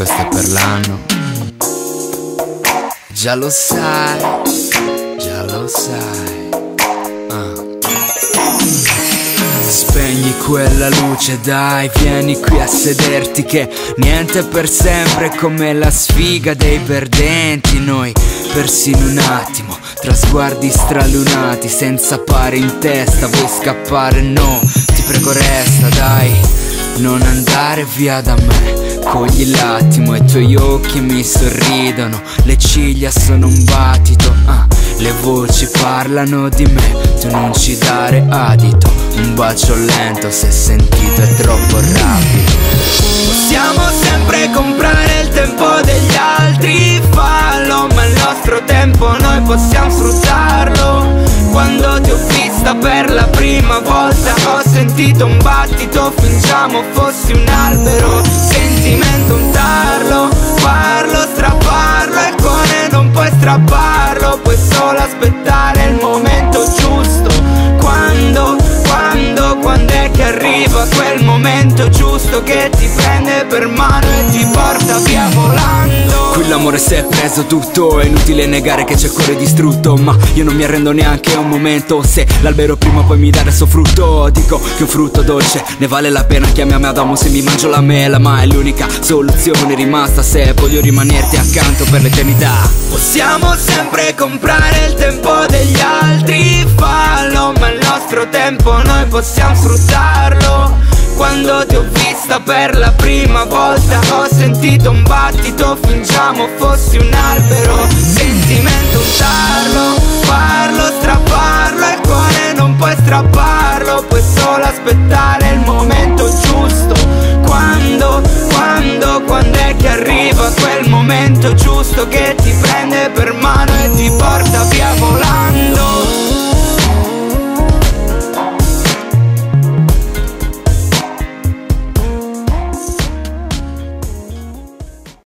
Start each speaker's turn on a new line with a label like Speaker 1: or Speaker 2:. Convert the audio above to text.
Speaker 1: questo è per l'anno. Già lo sai, già lo sai. Spegni quella luce, dai, vieni qui a sederti, che niente è per sempre, come la sfiga dei perdenti. Noi, persino un attimo, tra sguardi stralunati, senza pari in testa, vuoi scappare? No, ti prego resta, dai, non andare via da me. Cogli l'attimo e i tuoi occhi mi sorridono, le ciglia sono un battito, le voci parlano di me, tu non ci dare adito. Un bacio lento, se sentito è troppo rapido. Possiamo sempre comprare il tempo degli altri, fallo, ma il nostro tempo noi possiamo sfruttarlo. Quando ti ho vista per la prima volta ho sentito un battito, fingiamo fossi un albero, sentimento un tarlo, farlo, strapparlo, e il cuore non puoi strapparlo, puoi solo aspettare il momento giusto. Quando è che arriva quel momento giusto che ti prende per mano e ti porta via volando? Qui l'amore si è preso tutto, è inutile negare che c'è il cuore distrutto, ma io non mi arrendo neanche un momento. Se l'albero prima o poi mi dà il suo frutto, dico che un frutto dolce ne vale la pena. Chiamiami Adamo se mi mangio la mela, ma è l'unica soluzione rimasta se voglio rimanerti accanto per l'eternità. Possiamo sempre comprare il tempo degli altri, fallo, ma il nostro tempo noi possiamo sfruttarlo. Quando ti ho vista per la prima volta ho sentito un battito, fingiamo fossi un albero, sentimento un tarlo, farlo, strapparlo, e il cuore non puoi strapparlo, puoi solo aspettare